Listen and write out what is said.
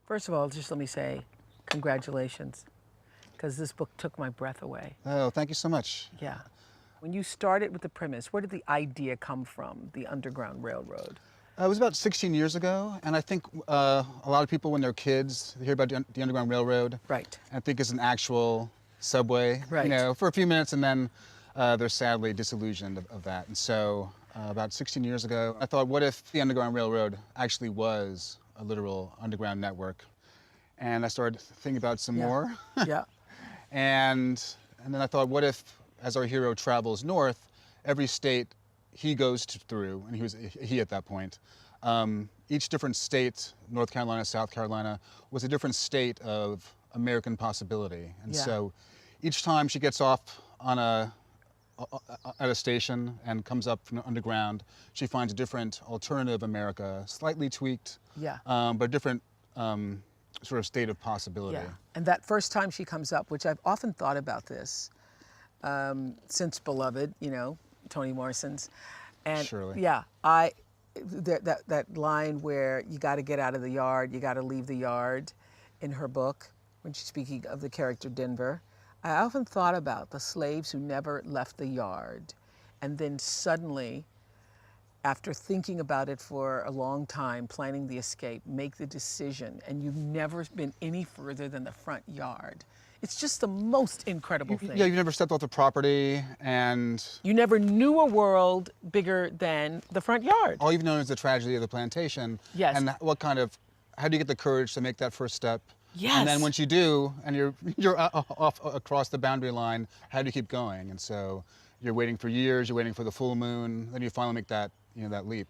First of all, just let me say congratulations, because this book took my breath away. Oh, thank you so much. Yeah. When you started with the premise, where did the idea come from, the Underground Railroad? It was about 16 years ago, and I think a lot of people, when they're kids, they hear about the Underground Railroad, Right. and think it's an actual subway, Right. you know, for a few minutes, and then they're sadly disillusioned of that. And so, about 16 years ago, I thought, what if the Underground Railroad actually was a literal underground network? And I started thinking about some more. Yeah. And then I thought, what if, as our hero travels north, every state he goes through, and he at that point, each different state, North Carolina, South Carolina, was a different state of American possibility. And so each time she gets off on at a station and comes up from the underground, she finds a different alternative America, slightly tweaked, but a different sort of state of possibility. Yeah. And that first time she comes up, which I've often thought about this, since Beloved, you know, Toni Morrison's. And Surely. yeah, that line where you got to get out of the yard, you got to leave the yard, in her book, when she's speaking of the character Denver, I often thought about the slaves who never left the yard, and then suddenly, after thinking about it for a long time, planning the escape, make the decision, and you've never been any further than the front yard. It's just the most incredible thing. Yeah, you've never stepped off the property, and you never knew a world bigger than the front yard. all you've known is the tragedy of the plantation. Yes. And how do you get the courage to make that first step? Yes. And then once you do, and you're off across the boundary line, how do you keep going? And so you're waiting for years, you're waiting for the full moon, then you finally make that, that leap.